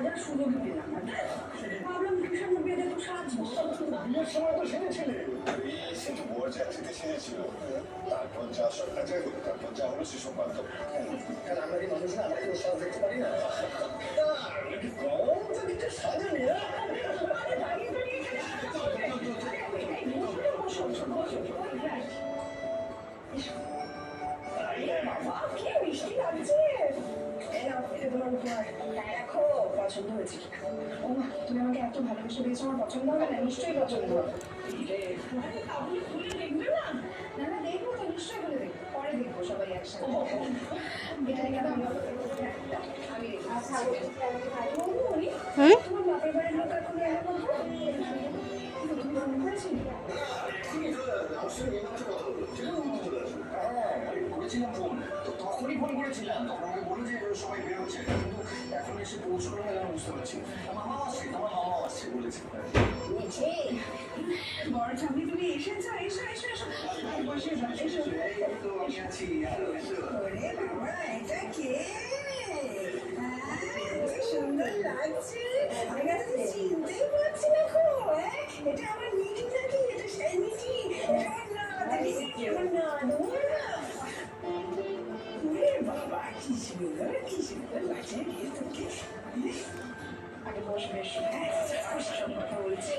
সাজার সুযোগই পেলাম না। ভাবলাম ভীষণ বেঁধে তো সাজবো। বিয়ের সময় তো সেজেছিলে, সে তো বর যাত্রীতে সেজেছিল, তারপর যা সব কাজে তারপর যা হলো সেসব বাধ্য। কারণ আমরা কি মানুষ না, আমরা কি ওর সাজ দেখতে পারি না? কম তো দিতে সাজানি না। পছন্দ হয়েছে কিনা? ও মা, তুমি আমাকে এত ভালোবেসে দিয়েছো, আমার পছন্দ হবে না? নিশ্চয়ই পছন্দ হবে। দেখবে না? না না, দেখবো তো, নিশ্চয়ই বলে দেখবো, পরে দেখবো সবাই একসাথে। এটা দেখে আমি তোমার বাপের বাড়ির লোক এখন এলো বলবো তুমি ফোন করেছিলে? করেছিলাম ফোন, তো তখনই ফোন করেছিলাম, তখন আমাকে বললো যে সবাই বেরোচ্ছে, কিন্তু এখন এসে পৌঁছলো না, আমি বুঝতে পারছি। মামাও আসছে, তোমার মামাও আসছে বলেছে। বড় ঠাম্মি, তুমি এসেছো? এসো এসো এসো, বসে এসো। এই তো আমি আছি, ওরে বাবা, এটা কে? সুন্দর লাগছে, আমি তো চিনতেই পারছি না খুব। এটা আমার নিধি নাকি? এটা সেই নিধি? এটা আমার নানু। বাবা, কি সুন্দর, কি সুন্দর লাগছে। আগে বসবে, সব কথা বলছি।